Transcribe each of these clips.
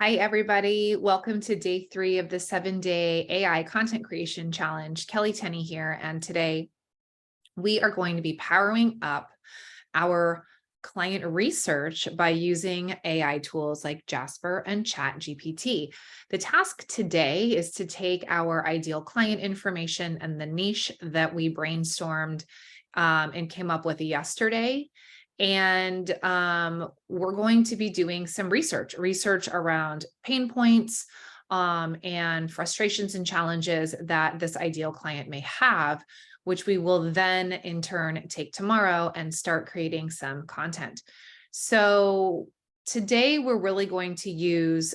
Hi, everybody. Welcome to day 3 of the 7-day AI content creation challenge. Kelley, Tenny here. And today we are going to be powering up our client research by using AI tools like Jasper and ChatGPT. The task today is to take our ideal client information and the niche that we brainstormed and came up with yesterday. And we're going to be doing some research around pain points and frustrations and challenges that this ideal client may have, which we will then in turn take tomorrow and start creating some content. So today we're really going to use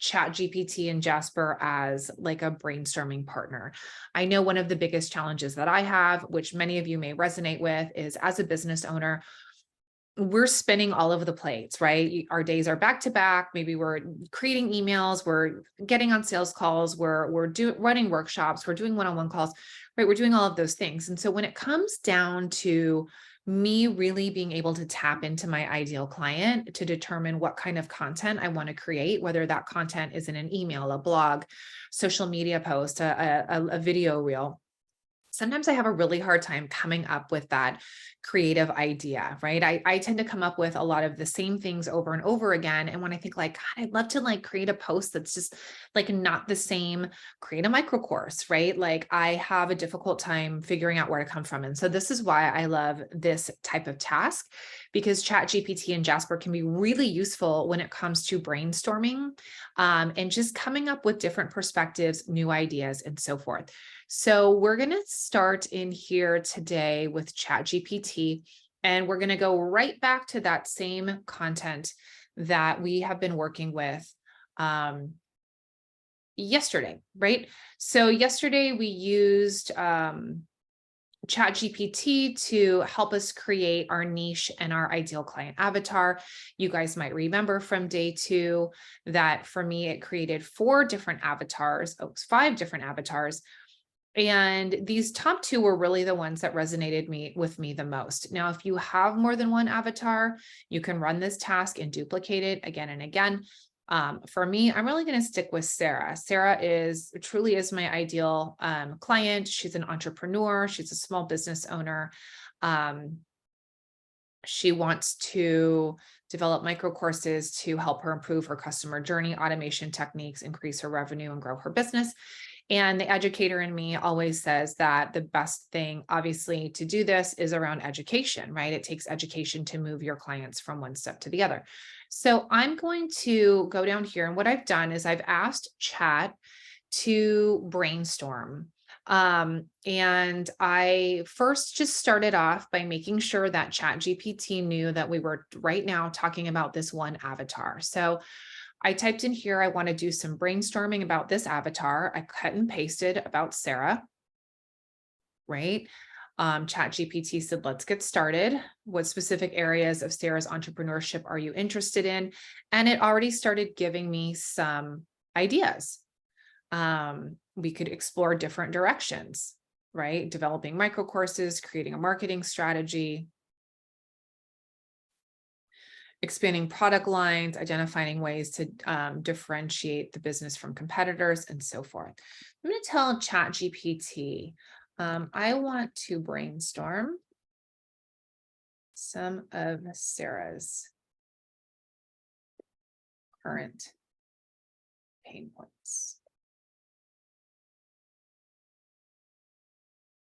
ChatGPT and Jasper as like a brainstorming partner. I know one of the biggest challenges that I have, which many of you may resonate with, is as a business owner, we're spinning all over the plates, right? Our days are back to back. Maybe we're creating emails, we're getting on sales calls, we're running workshops, we're doing one-on-one calls, right? We're doing all of those things. And so when it comes down to me really being able to tap into my ideal client to determine what kind of content I want to create, whether that content is in an email, a blog, social media post, a video reel, sometimes I have a really hard time coming up with that creative idea, right? I tend to come up with a lot of the same things over and over again. And when I think like, God, I'd love to like create a post that's just like not the same, create a micro course, right? Like I have a difficult time figuring out where to come from. And so this is why I love this type of task, because ChatGPT and Jasper can be really useful when it comes to brainstorming and just coming up with different perspectives, new ideas, and so forth. So we're going to start in here today with ChatGPT, and we're going to go right back to that same content that we have been working with yesterday, right? So yesterday we used ChatGPT to help us create our niche and our ideal client avatar. You guys might remember from day 2 that for me, it created 5 different avatars. And these top 2 were really the ones that resonated with me the most. Now, if you have more than one avatar, you can run this task and duplicate it again and again. For me, I'm really going to stick with Sarah. Sarah truly is my ideal client. She's an entrepreneur. She's a small business owner. She wants to develop micro courses to help her improve her customer journey, automation techniques, increase her revenue, and grow her business. And the educator in me always says that the best thing, obviously, to do this is around education, right? It takes education to move your clients from one step to the other. So I'm going to go down here. And what I've done is I've asked Chat to brainstorm. And I first just started off by making sure that ChatGPT knew that we were right now talking about this one avatar. So I typed in here, I want to do some brainstorming about this avatar. I cut and pasted about Sarah, right? ChatGPT said, let's get started. What specific areas of Sarah's entrepreneurship are you interested in? And it already started giving me some ideas. We could explore different directions, right? Developing micro courses, creating a marketing strategy, expanding product lines, identifying ways to differentiate the business from competitors, and so forth. I'm going to tell ChatGPT, I want to brainstorm some of Sarah's current pain points.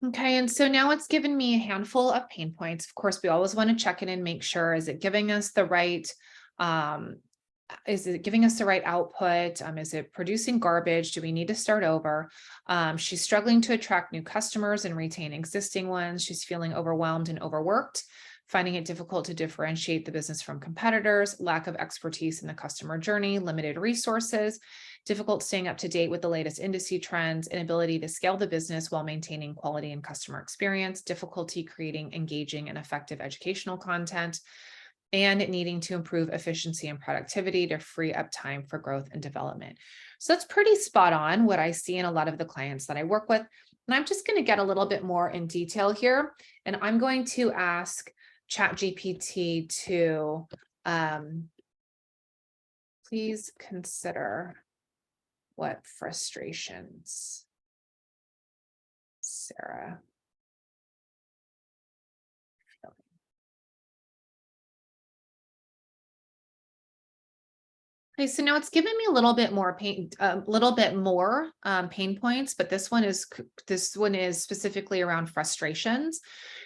Okay, and so now it's given me a handful of pain points. Of course, we always want to check in and make sure, is it giving us the right output? Is it producing garbage? Do we need to start over? She's struggling to attract new customers and retain existing ones. She's feeling overwhelmed and overworked, finding it difficult to differentiate the business from competitors, lack of expertise in the customer journey, limited resources, difficult staying up to date with the latest industry trends, inability to scale the business while maintaining quality and customer experience, difficulty creating engaging and effective educational content, and needing to improve efficiency and productivity to free up time for growth and development. So that's pretty spot on what I see in a lot of the clients that I work with. And I'm just going to get a little bit more in detail here. And I'm going to ask ChatGPT to Please consider what frustrations Sarah feeling. Okay, so now it's given me a little bit more pain points, but this one is specifically around frustrations.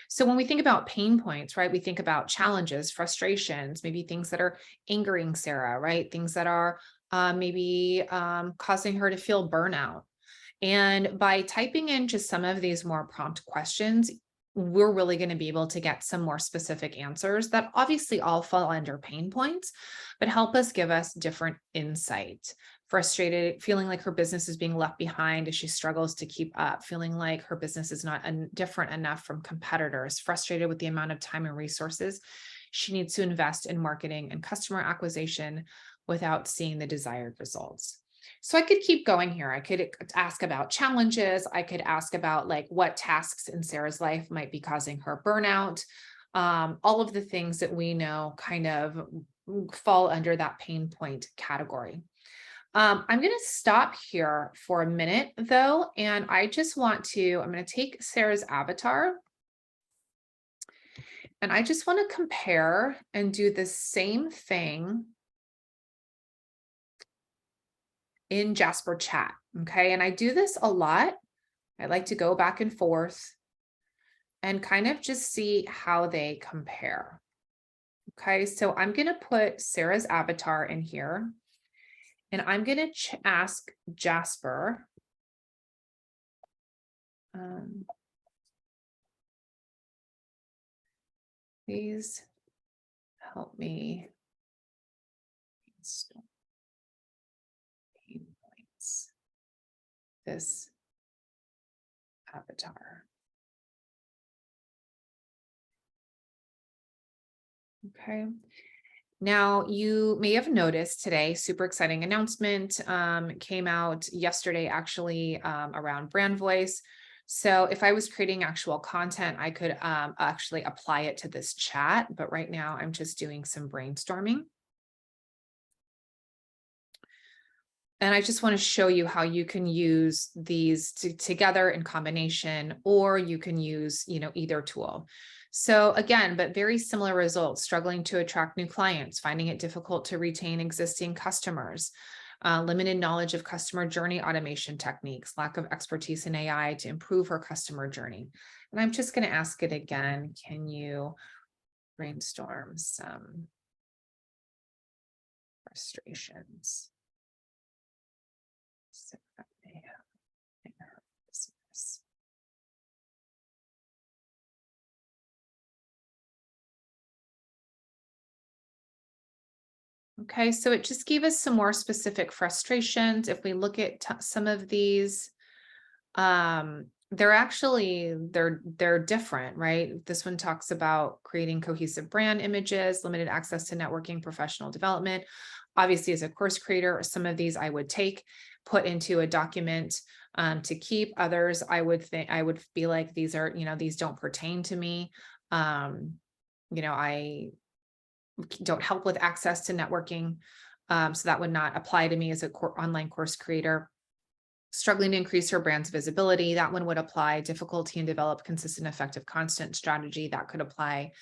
So when we think about pain points, right, we think about challenges, frustrations, maybe things that are angering Sarah, right? Things that are maybe causing her to feel burnout. And by typing in just some of these more prompt questions, we're really going to be able to get some more specific answers that obviously all fall under pain points, but help us give us different insight. Frustrated, feeling like her business is being left behind as she struggles to keep up, feeling like her business is not different enough from competitors, frustrated with the amount of time and resources she needs to invest in marketing and customer acquisition without seeing the desired results. So I could keep going here. I could ask about challenges. I could ask about like what tasks in Sarah's life might be causing her burnout. All of the things that we know kind of fall under that pain point category. I'm going to stop here for a minute though. And I just want to, I'm going to take Sarah's avatar and I just want to compare and do the same thing in Jasper chat. Okay. And I do this a lot. I like to go back and forth and kind of just see how they compare. Okay. So I'm going to put Sarah's avatar in here and I'm going to ask Jasper. Please help me. Pain points. This avatar. Okay. Now, you may have noticed today, super exciting announcement came out yesterday, actually, around brand voice. So if I was creating actual content, I could actually apply it to this chat. But right now, I'm just doing some brainstorming. And I just want to show you how you can use these together in combination, or you can use, either tool. So again, but very similar results: struggling to attract new clients, finding it difficult to retain existing customers, limited knowledge of customer journey automation techniques, lack of expertise in AI to improve her customer journey. And I'm just going to ask it again. Can you brainstorm some frustrations? Okay, so it just gave us some more specific frustrations. If we look at some of these, they're different, right? This one talks about creating cohesive brand images, limited access to networking, professional development. Obviously, as a course creator, some of these I would put into a document to keep. Others, I would be like, these are, these don't pertain to me. I don't help with access to networking. So that would not apply to me as an online course creator. Struggling to increase her brand's visibility, that one would apply. Difficulty in develop consistent, effective, constant strategy, that could apply.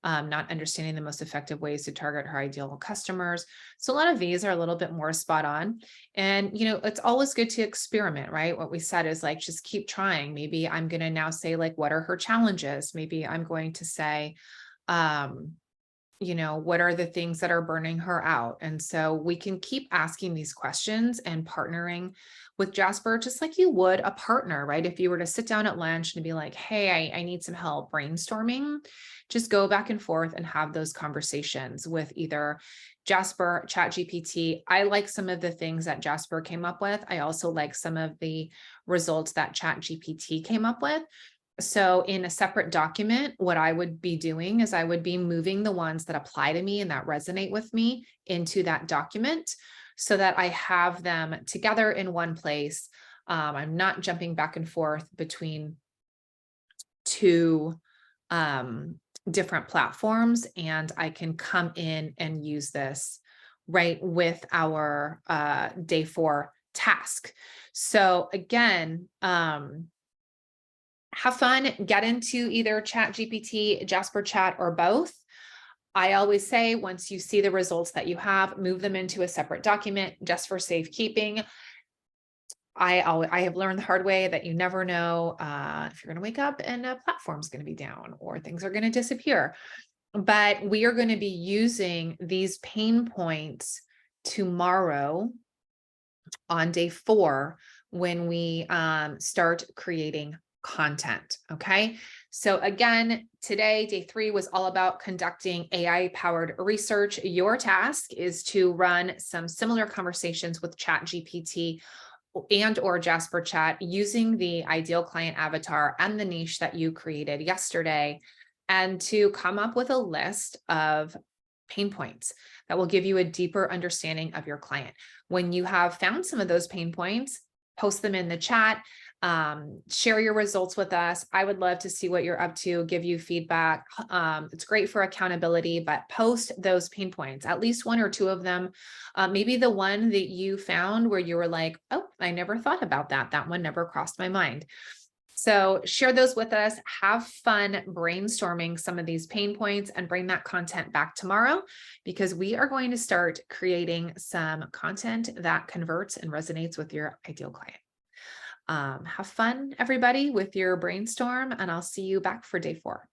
Not understanding the most effective ways to target her ideal customers. So a lot of these are a little bit more spot on. And, it's always good to experiment, right? What we said is like, just keep trying. Maybe I'm going to now say like, what are her challenges? Maybe I'm going to say, what are the things that are burning her out? And so we can keep asking these questions and partnering with Jasper, just like you would a partner, right? If you were to sit down at lunch and be like, hey, I need some help brainstorming, just go back and forth and have those conversations with either Jasper, ChatGPT. I like some of the things that Jasper came up with. I also like some of the results that ChatGPT came up with. So in a separate document, what I would be doing is I would be moving the ones that apply to me and that resonate with me into that document so that I have them together in one place. I'm not jumping back and forth between two different platforms, and I can come in and use this right, with our day 4 task. So again, have fun, get into either Chat GPT, Jasper Chat, or both. I always say, once you see the results that you have, move them into a separate document just for safekeeping. I have learned the hard way that you never know if you're going to wake up and a platform's going to be down or things are going to disappear. But we are going to be using these pain points tomorrow on day 4 when we start creating content. Okay. So again, today, day 3 was all about conducting AI powered research. Your task is to run some similar conversations with Chat GPT and or Jasper Chat using the ideal client avatar and the niche that you created yesterday, and to come up with a list of pain points that will give you a deeper understanding of your client. When you have found some of those pain points, post them in the chat, share your results with us. I would love to see what you're up to, give you feedback. It's great for accountability, but post those pain points, at least 1 or 2 of them. Maybe the one that you found where you were like, oh, I never thought about that. That one never crossed my mind. So share those with us, have fun brainstorming some of these pain points, and bring that content back tomorrow, because we are going to start creating some content that converts and resonates with your ideal client. Have fun, everybody, with your brainstorm, and I'll see you back for day 4.